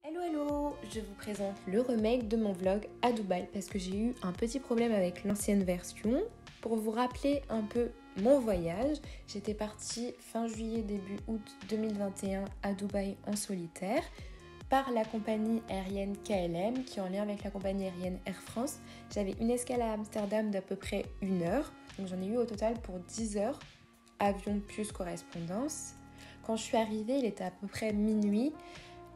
Hello hello, je vous présente le remake de mon vlog à Dubaï parce que j'ai eu un petit problème avec l'ancienne version. Pour vous rappeler un peu mon voyage, j'étais partie fin juillet début août 2021 à Dubaï en solitaire par la compagnie aérienne KLM qui est en lien avec la compagnie aérienne Air France. J'avais une escale à Amsterdam d'à peu près 1 heure, donc j'en ai eu au total pour 10 heures, avion plus correspondance. Quand je suis arrivée, il était à peu près minuit.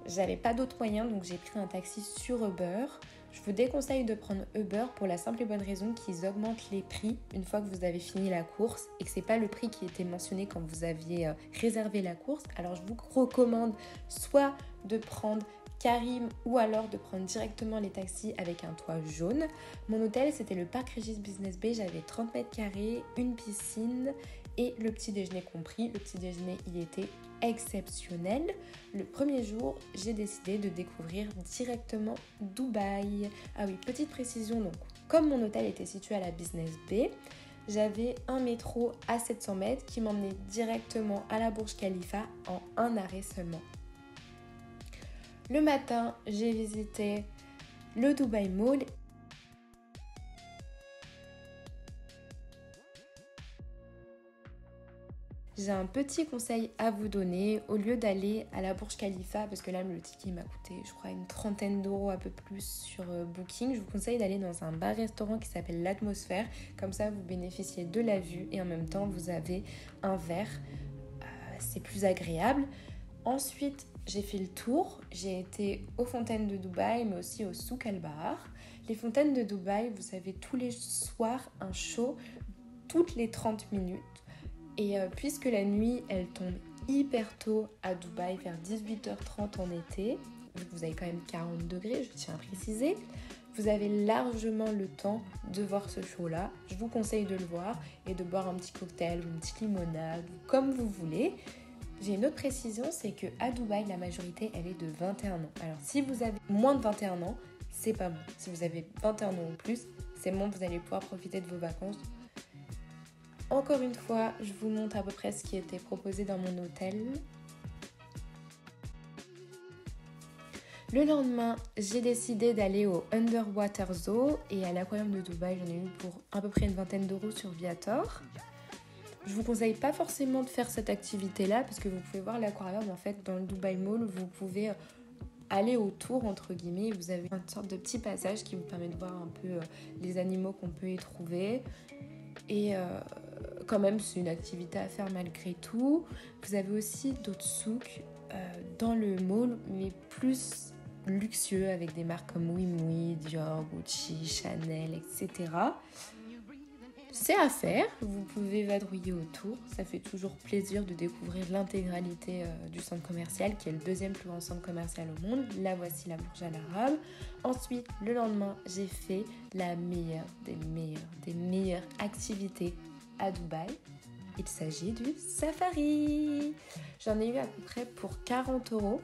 J'avais pas d'autre moyen, donc j'ai pris un taxi sur Uber. Je vous déconseille de prendre Uber pour la simple et bonne raison qu'ils augmentent les prix une fois que vous avez fini la course et que c'est pas le prix qui était mentionné quand vous aviez réservé la course. Alors je vous recommande soit de prendre Karim ou alors de prendre directement les taxis avec un toit jaune. Mon hôtel, c'était le Parc Régis Business Bay. J'avais 30 mètres carrés, une piscine et le petit déjeuner compris. Le petit déjeuner, il était exceptionnel. Le premier jour, j'ai décidé de découvrir directement Dubaï. Ah oui, petite précision, donc comme mon hôtel était situé à la Business Bay, j'avais un métro à 700 mètres qui m'emmenait directement à la Burj Khalifa en un arrêt seulement. Le matin, j'ai visité le Dubai Mall. J'ai un petit conseil à vous donner. Au lieu d'aller à la Burj Khalifa, parce que là le ticket m'a coûté je crois une trentaine d'euros à peu plus sur Booking, je vous conseille d'aller dans un bar-restaurant qui s'appelle l'Atmosphère. Comme ça vous bénéficiez de la vue et en même temps vous avez un verre. C'est plus agréable. Ensuite, j'ai fait le tour. J'ai été aux fontaines de Dubaï, mais aussi au Souk Al-Bahar. Les fontaines de Dubaï, vous avez tous les soirs un show, toutes les 30 minutes. Et puisque la nuit, elle tombe hyper tôt à Dubaï, vers 18h30 en été, vous avez quand même 40 degrés, je tiens à préciser, vous avez largement le temps de voir ce show-là. Je vous conseille de le voir et de boire un petit cocktail ou une petite limonade, comme vous voulez. J'ai une autre précision, c'est qu'à Dubaï, la majorité, elle est de 21 ans. Alors, si vous avez moins de 21 ans, c'est pas bon. Si vous avez 21 ans ou plus, c'est bon, vous allez pouvoir profiter de vos vacances. Encore une fois, je vous montre à peu près ce qui était proposé dans mon hôtel. Le lendemain, j'ai décidé d'aller au Underwater Zoo et à l'aquarium de Dubaï, j'en ai eu pour à peu près une vingtaine d'euros sur Viator. Je vous conseille pas forcément de faire cette activité-là parce que vous pouvez voir l'aquarium en fait dans le Dubai Mall. Vous pouvez aller autour entre guillemets. Vous avez une sorte de petit passage qui vous permet de voir un peu les animaux qu'on peut y trouver. Et quand même, c'est une activité à faire malgré tout. Vous avez aussi d'autres souks dans le mall, mais plus luxueux avec des marques comme Oui Oui, Dior, Gucci, Chanel, etc. C'est à faire, vous pouvez vadrouiller autour, ça fait toujours plaisir de découvrir l'intégralité du centre commercial qui est le deuxième plus grand centre commercial au monde. Là voici la Burj Al Arab. Ensuite, le lendemain, j'ai fait la meilleure des meilleures activités à Dubaï. Il s'agit du safari. J'en ai eu à peu près pour 40 euros.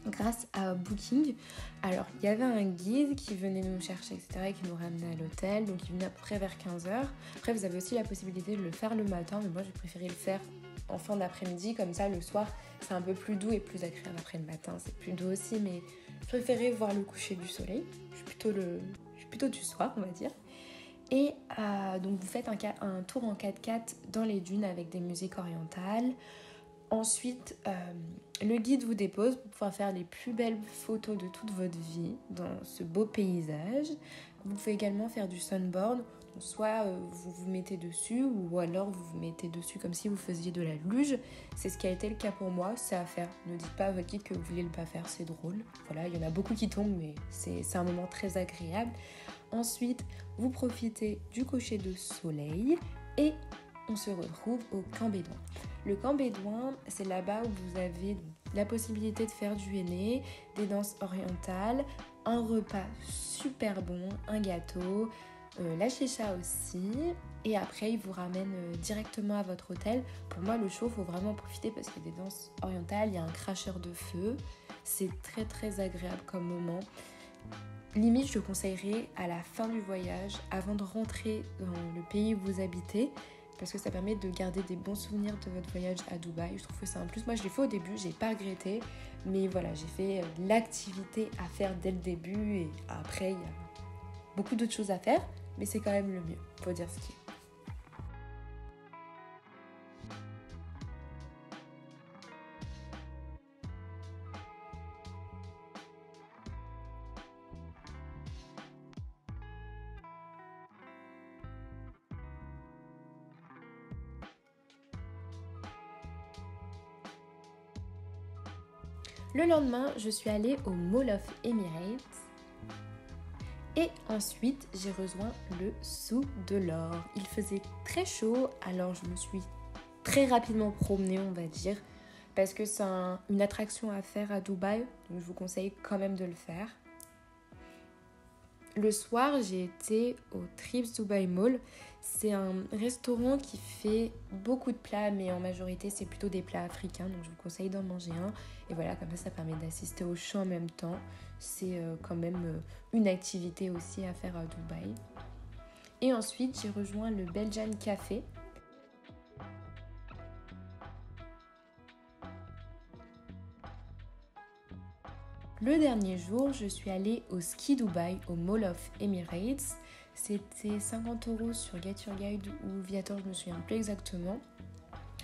Grâce à Booking. Alors, il y avait un guide qui venait nous chercher, etc., et qui nous ramenait à l'hôtel. Donc, il venait à peu près vers 15h. Après, vous avez aussi la possibilité de le faire le matin, mais moi, j'ai préféré le faire en fin d'après-midi. Comme ça, le soir, c'est un peu plus doux et plus agréable. Après, le matin, c'est plus doux aussi, mais je préférais voir le coucher du soleil. Je suis plutôt du soir, on va dire. Et donc, vous faites un tour en 4x4 dans les dunes avec des musiques orientales. Ensuite, le guide vous dépose pour pouvoir faire les plus belles photos de toute votre vie dans ce beau paysage. Vous pouvez également faire du sunboard. Donc, soit vous vous mettez dessus ou alors vous vous mettez dessus comme si vous faisiez de la luge. C'est ce qui a été le cas pour moi, c'est à faire. Ne dites pas à votre guide que vous voulez le pas faire, c'est drôle. Voilà, il y en a beaucoup qui tombent, mais c'est un moment très agréable. Ensuite, vous profitez du coucher de soleil et on se retrouve au camp bédouin. Le camp bédouin, c'est là-bas où vous avez la possibilité de faire du henné, des danses orientales, un repas super bon, un gâteau, la chicha aussi. Et après, ils vous ramènent directement à votre hôtel. Pour moi, le show, il faut vraiment en profiter parce qu'il y a des danses orientales, il y a un cracheur de feu. C'est très très agréable comme moment. Limite, je conseillerais à la fin du voyage, avant de rentrer dans le pays où vous habitez, parce que ça permet de garder des bons souvenirs de votre voyage à Dubaï. Je trouve que c'est un plus. Moi, je l'ai fait au début, j'ai pas regretté, mais voilà, j'ai fait l'activité à faire dès le début et après, il y a beaucoup d'autres choses à faire, mais c'est quand même le mieux, faut dire ce qui est. Le lendemain, je suis allée au Mall of Emirates et ensuite j'ai rejoint le Sous de l'Or. Il faisait très chaud, alors je me suis très rapidement promenée, on va dire, parce que c'est une attraction à faire à Dubaï, donc je vous conseille quand même de le faire. Le soir, j'ai été au Trips Dubai Mall. C'est un restaurant qui fait beaucoup de plats, mais en majorité, c'est plutôt des plats africains. Donc, je vous conseille d'en manger un. Et voilà, comme ça permet d'assister au show en même temps. C'est quand même une activité aussi à faire à Dubaï. Et ensuite, j'ai rejoint le Belgian Café. Le dernier jour, je suis allée au Ski Dubai, au Mall of Emirates. C'était 50 € sur Get Your Guide ou Viator, je me souviens plus exactement.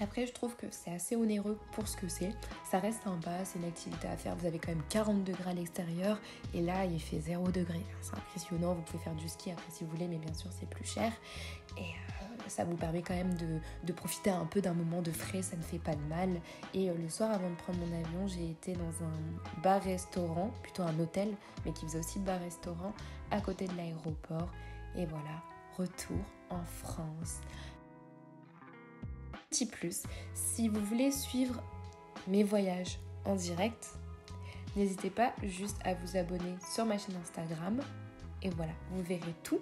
Après, je trouve que c'est assez onéreux pour ce que c'est. Ça reste sympa, c'est une activité à faire. Vous avez quand même 40 degrés à l'extérieur et là, il fait 0 degré. C'est impressionnant, vous pouvez faire du ski après si vous voulez, mais bien sûr, c'est plus cher. Et ça vous permet quand même de profiter un peu d'un moment de frais, ça ne fait pas de mal. Et le soir, avant de prendre mon avion, j'ai été dans un bar-restaurant, plutôt un hôtel, mais qui faisait aussi bar-restaurant, à côté de l'aéroport. Et voilà, retour en France. Petit plus, si vous voulez suivre mes voyages en direct, n'hésitez pas juste à vous abonner sur ma chaîne Instagram. Et voilà, vous verrez tout.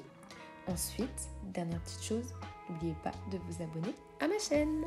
Ensuite, dernière petite chose, n'oubliez pas de vous abonner à ma chaîne.